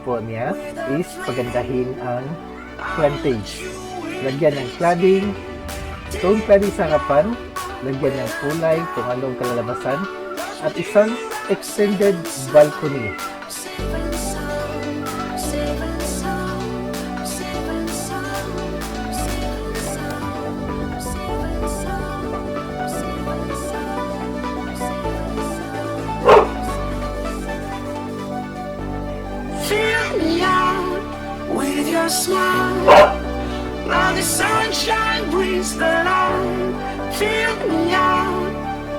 po niya is pagandahin ang frontage. Lagyan ng cladding, stone cladding sa harapan, lagyan ng kulay kung anong kalalabasan, at isang extended balcony. With your smile, now the sunshine brings the light. Fill me out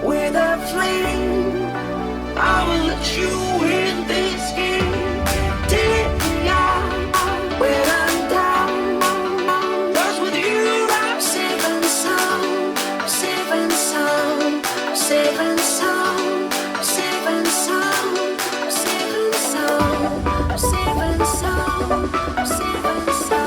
with a flame. I will let you in this game. Take me out when I'm down. 'Cause with you I'm safe and sound, safe and sound, safe and sound, safe and sound, safe and sound, safe and sound.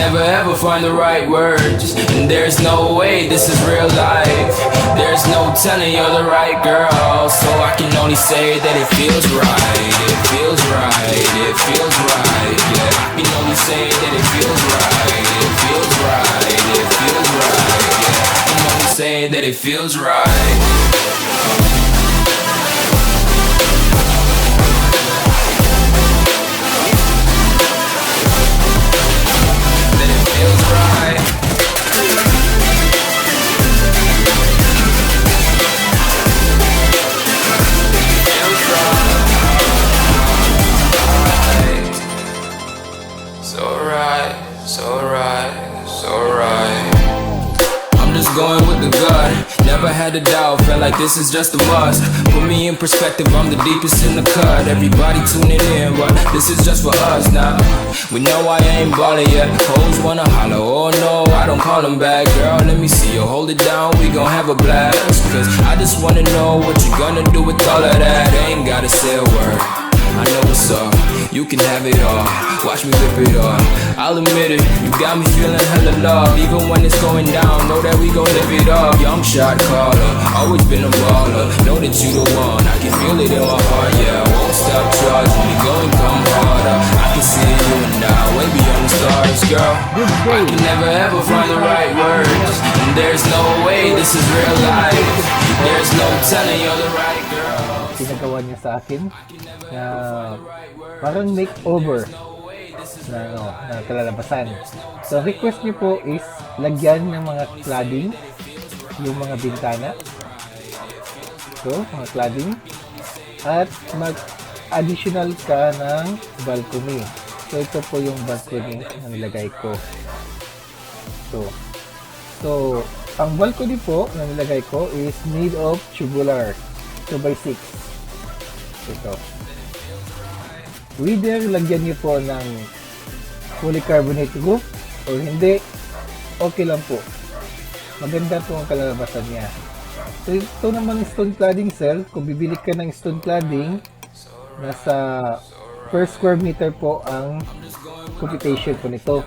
Never ever find the right words, and there's no way this is real life. There's no telling you're the right girl, so I can only say that it feels right. It feels right, it feels right, yeah. I can only say that it feels right. It feels right, it feels right, yeah. I can only say that it feels right. Going with the gut, never had a doubt, felt like this is just a must. Put me in perspective, I'm the deepest in the cut. Everybody tuning in, but this is just for us now. We know I ain't ballin' yet, hoes wanna holler, oh no, I don't call them back. Girl, let me see you hold it down, we gon' have a blast. Cause I just wanna know what you gonna do with all of that. Ain't gotta say a word, I know what's up. You can have it all, watch me rip it off. I'll admit it, you got me feeling hella love. Even when it's going down, know that we gon' live it up. Young shot caller, always been a baller. Know that you the one, I can feel it in my heart. Yeah, I won't stop charging, we go and come harder. I can see you and I, way beyond the stars, girl. I can never ever find the right words, and there's no way this is real life. There's no telling you're the right girl. Pinagawa niya sa akin na parang makeover na kalalabasan. So request niyo po is lagyan ng mga cladding yung mga bintana. So mga cladding at mag additional ka ng balcony. So ito po yung balcony na nilagay ko. So ang balcony po na nilagay ko is made of tubular 2x6. Ito. Whether lagyan niyo po ng polycarbonate roof o hindi, okay lang po. Maganda po ang kalalabasan niya. So ito naman stone cladding, sir. Kung bibili ka ng stone cladding, nasa per square meter po ang computation po nito.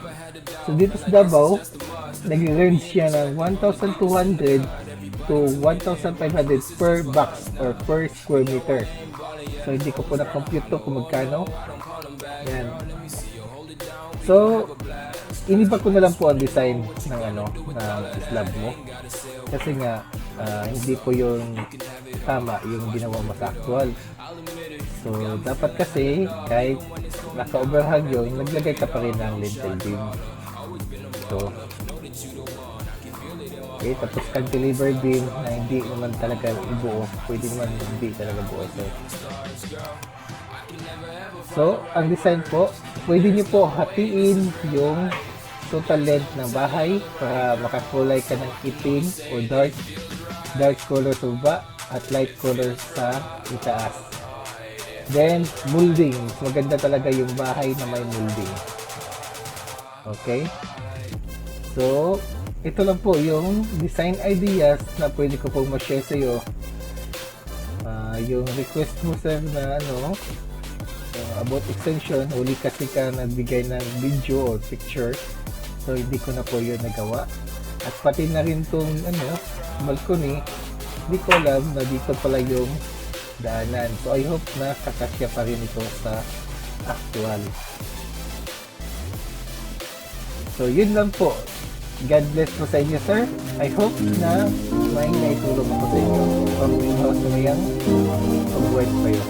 So dito sa Davao, nag-range siya ng 1,200 to 1,500 per box or per square meter. So hindi ko po na-compute to kung magkano. Yan. So iniba ko na lang po ang design ng ng slab mo. Kasi nga hindi po yung tama yung ginawa mo sa actual. So dapat kasi kahit naka-overhang yun, naglagay ka pa rin ng lintel beam. So okay, tapos cantilever beam na hindi naman talaga ibuo, pwede naman hindi talaga buo. So ang design po, pwede nyo po hatiin yung total length ng bahay para makakulay ka ng itim o dark color sa baba at light color sa itaas. Then molding, maganda talaga yung bahay na may molding. Okay, so ito lang po yung design ideas na pwede ko pong ma-share sa iyo. Yung request mo, sir, na about extension, huli kasi ka nagbigay ng video or picture, so hindi ko na po yun nagawa. At pati na rin tong balcony, hindi ko alam na dito pala yung daanan. So I hope na kakasya pa rin ito sa actual. So yun lang po. God bless po sa inyo, sir. I hope na may naitulong ako sa inyo. Pag-iwas na yan, pag-buhay pa yun.